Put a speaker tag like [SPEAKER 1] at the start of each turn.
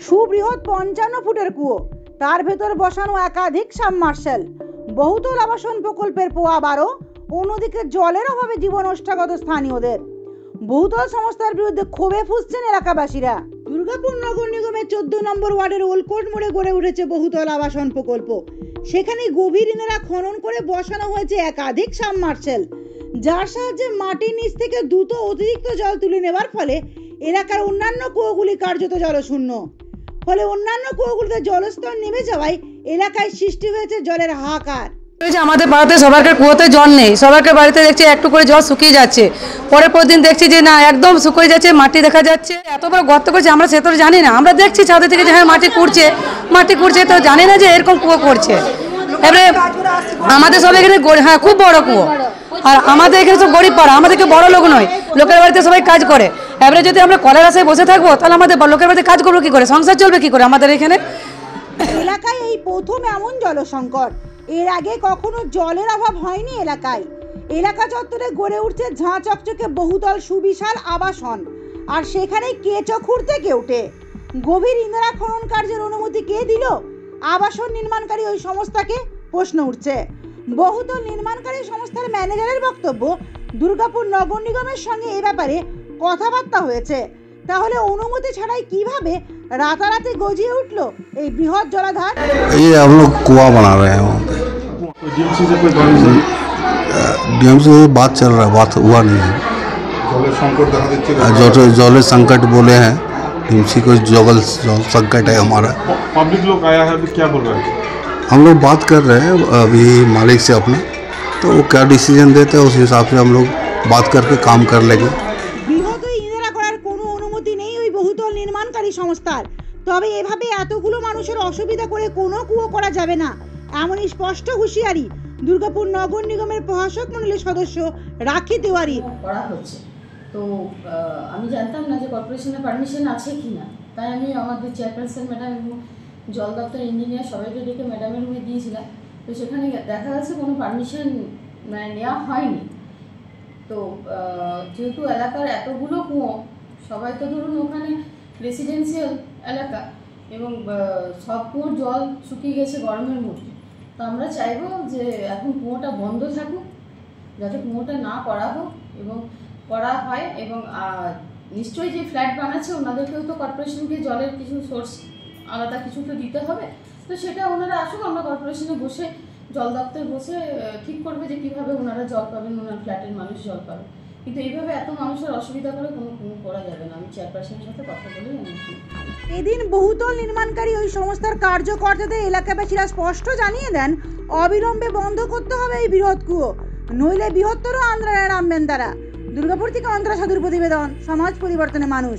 [SPEAKER 1] সুবৃহৎ 55 ফুটের কুয়ো, তার ভেতর বসানো একাধিক সাবমার্শাল, বহুতল আবাসন প্রকল্পের পোয়া 12। অন্যদিকে জলের অভাবে জীবন ওষ্ঠাগত স্থানীয়দের। বহুতল সংস্থার বিরুদ্ধে ক্ষোভে ফুঁসছেন এলাকাবাসীরা। দুর্গাপুর নগর নিগমের 14 নম্বর ওয়ার্ডের ওলকোট মোড়ে গড়ে উঠেছে বহুতল আবাসন প্রকল্প। সেখানে গভীর ইনারা খনন করে বসানো হয়েছে একাধিক সাবমার্শাল, যার সাহায্যে মাটির নিচ থেকে দ্রুত অতিরিক্ত জল তুলে নেওয়ার ফলে এলাকার অন্যান্য কুয়োগুলি কার্যত জলশূন্য। ফলে অন্যান্য কুয়োগুলিতে জলস্তর নেমে যাওয়ায় এলাকায় সৃষ্টি হয়েছে জলের হাহাকার।
[SPEAKER 2] আমাদের বাড়িতে সবার কুয়োতে জল নেই, সবার বাড়িতে দেখছি একটু করে জল শুকিয়ে যাচ্ছে, পরের দিন দেখছি যে না একদম শুকিয়ে যাচ্ছে, মাটি দেখা যাচ্ছে। এত বড় গর্ত করছে, আমরা সে তো জানি না, আমরা দেখছি ছাদে থেকে যে হ্যাঁ মাটি কুড়ছে, তো জানি না যে এরকম কুয়ো করছে। এবারে আমাদের সব এখানে হ্যাঁ খুব বড় কুয়ো, আর আমাদের এখানে সব গরিব পাড়া, আমাদেরকে বড় লোক নয়, লোকের বাড়িতে সবাই কাজ করে। এবারে যদি আমরা কলের আশায় বসে থাকবো তাহলে আমাদের লোকের বাড়িতে কাজ করবো কি করে, সংসার চলবে কি করে আমাদের এখানে।
[SPEAKER 1] এলাকায় এই প্রথম এমন জলসংকট, এর আগে কখনো জলের অভাব হয়নি এলাকায়। এলাকা চত্বরে গড়ে উঠছে ঝাঁ চকচকে বহুতল সুবিশাল আবাসন, আর সেখানে কেঁচো খুঁড়তে কেউটে। গভীর ইনারা খনন কার্যের অনুমতি কে দিল? আবাসন নির্মাণকারী ওই সংস্থাকে প্রশ্ন উঠছে। বহুতল নির্মাণকারী সংস্থার ম্যানেজারের বক্তব্য, দুর্গাপুর নগর নিগমের সঙ্গে এ ব্যাপারে কথাবার্তা হয়েছে। তাহলে অনুমতি ছাড়াই কিভাবে राताराती गजिए उठलो এই বৃহৎ জলাধার।
[SPEAKER 3] ये हम लोग कुआं बना रहे हैं वहाँ पे। डीएमसी से बात चल रहा है, बात हुआ नहीं है। जल संकट बोले हैं डीएमसी को, जल संकट है हमारा।
[SPEAKER 4] पब्लिक लोग आया है, अभी क्या बोल रहे हैं?
[SPEAKER 3] हम लोग बात कर रहे हैं अभी मालिक से अपने, तो वो क्या डिसीजन देते हैं उस हिसाब से हम लोग बात करके काम कर लेंगे।
[SPEAKER 1] বহুতল নির্মাণকারী সংস্থার, তবে এভাবে এতগুলো মানুষের অসুবিধা করে কোনো কুয়ো করা যাবে না, এমনই স্পষ্ট হুঁশিয়ারি দুর্গাপুর নগর নিগমের প্রশাসক মণ্ডলীর সদস্য রাখি তিওয়ারি।
[SPEAKER 5] করা হচ্ছে তো আমি জানতাম না যে কর্পোরেশনের পারমিশন আছে কি না, তাই আমি আমাদের চেয়ারপারসন ম্যাডাম এবং জল দপ্তর ইঞ্জিনিয়ার সবাইকে ডেকে ম্যাডামের রুমে দিয়েছিলাম। তো সেখানে দেখা যাচ্ছে কোনো পারমিশন নেওয়া হয়নি। তো যেহেতু এলাকার এতগুলো কুয়ো, সবাই তো ধরুন ওখানে রেসিডেন্সিয়াল এলাকা এবং সব কুয়োর জল শুকিয়ে গেছে গরমের মধ্যে। তো আমরা চাইবো যে এখন কুয়োটা বন্ধ থাকুক, যাতে কুয়োটা না করা হোক এবং করা হয়, এবং নিশ্চয়ই যে ফ্ল্যাট বানাচ্ছে ওনাদেরকেও তো কর্পোরেশনকে জলের কিছু সোর্স আলাদা কিছু তো দিতে হবে। তো সেটা ওনারা আসুক, আমরা কর্পোরেশনে বসে জল দপ্তর বসে ঠিক করবে যে কীভাবে ওনারা জল পাবেন, ওনার ফ্ল্যাটের মানুষ জল পাবে। কিন্তু এইভাবে এত মানুষের অসুবিধা করে কোনো করা যাবে না। আমি চেয়ারপারসনের সাথে কথা বলেই আমি
[SPEAKER 1] এদিন বহুতল নির্মাণকারী ওই সংস্থার কার্যকর্তাদের এলাকাবাসীরা স্পষ্ট জানিয়ে দেন অবিলম্বে বন্ধ করতে হবে এই বৃহৎ কুয়ো, নইলে বৃহত্তর আন্দোলনে নামবেন তারা। দুর্গাপুর থেকে অন্তরা সাধুর প্রতিবেদন, সমাজ পরিবর্তনে মানুষ।